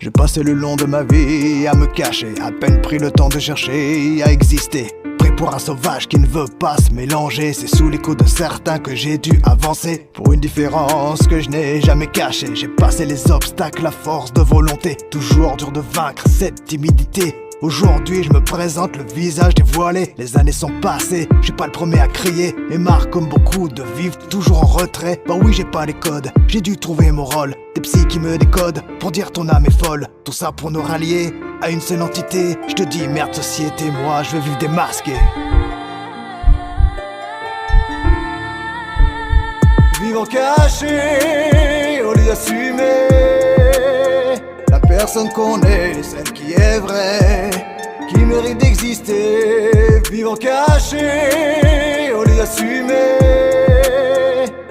J'ai passé le long de ma vie à me cacher, à peine pris le temps de chercher à exister. Pris pour un sauvage qui ne veut pas se mélanger. C'est sous les coups de certains que j'ai dû avancer, pour une différence que je n'ai jamais cachée. J'ai passé les obstacles à force de volonté, toujours dur de vaincre cette timidité. Aujourd'hui je me présente le visage dévoilé. Les années sont passées, je suis pas le premier à crier et marre comme beaucoup de vivre toujours en retrait. Bah oui, j'ai pas les codes, j'ai dû trouver mon rôle. Des psys qui me décodent pour dire ton âme est folle. Tout ça pour nous rallier à une seule entité. Je te dis merde société, moi je veux vivre démasqué. Vivant caché au lieu d'assumer la personne qu'on est, celle qui est vraie, qui mérite d'exister. Vivant caché au lieu d'assumer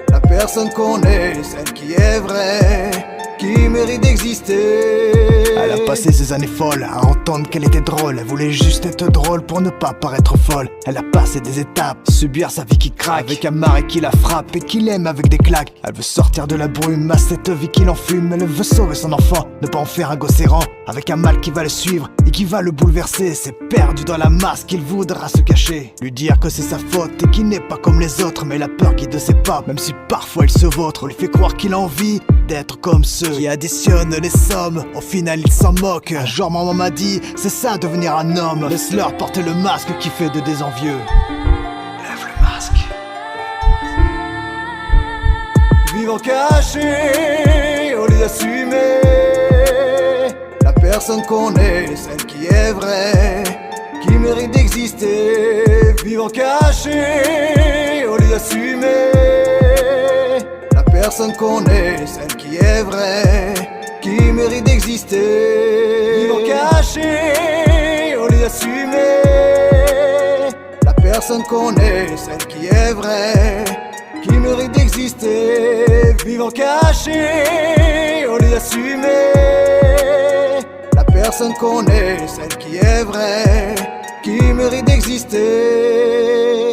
la personne qu'on est, celle qui est vraie, qui mérite d'exister. Elle a passé ses années folles à entendre qu'elle était drôle. Elle voulait juste être drôle pour ne pas paraître folle. Elle a passé des étapes, subir sa vie qui craque, avec un mari qui la frappe et qui l'aime avec des claques. Elle veut sortir de la brume à cette vie qui l'enfume. Elle veut sauver son enfant, ne pas en faire un gosse errant, avec un mal qui va le suivre et qui va le bouleverser. C'est perdu dans la masse qu'il voudra se cacher. Lui dire que c'est sa faute et qu'il n'est pas comme les autres. Mais la peur guide ses pas, même si parfois il se vautre. Lui fait croire qu'il a envie d'être comme ceux qui additionnent les sommes. Au final il s'en moque. Un jour maman m'a dit, c'est ça devenir un homme. Laisse-leur porter le masque qui fait de des envieux. Lève le masque. Vivant caché au lieu d'assumer la personne qu'on est, celle qui est vraie, qui mérite d'exister. Vivant caché au lieu d'assumer la personne qu'on est, celle qui est vraie, qui mérite d'exister. Vivant caché au lieu d'assumer la personne qu'on est, celle qui est vraie, qui mérite d'exister. Vivant caché au lieu d'assumer la personne qu'on est, celle qui est vraie, qui mérite d'exister.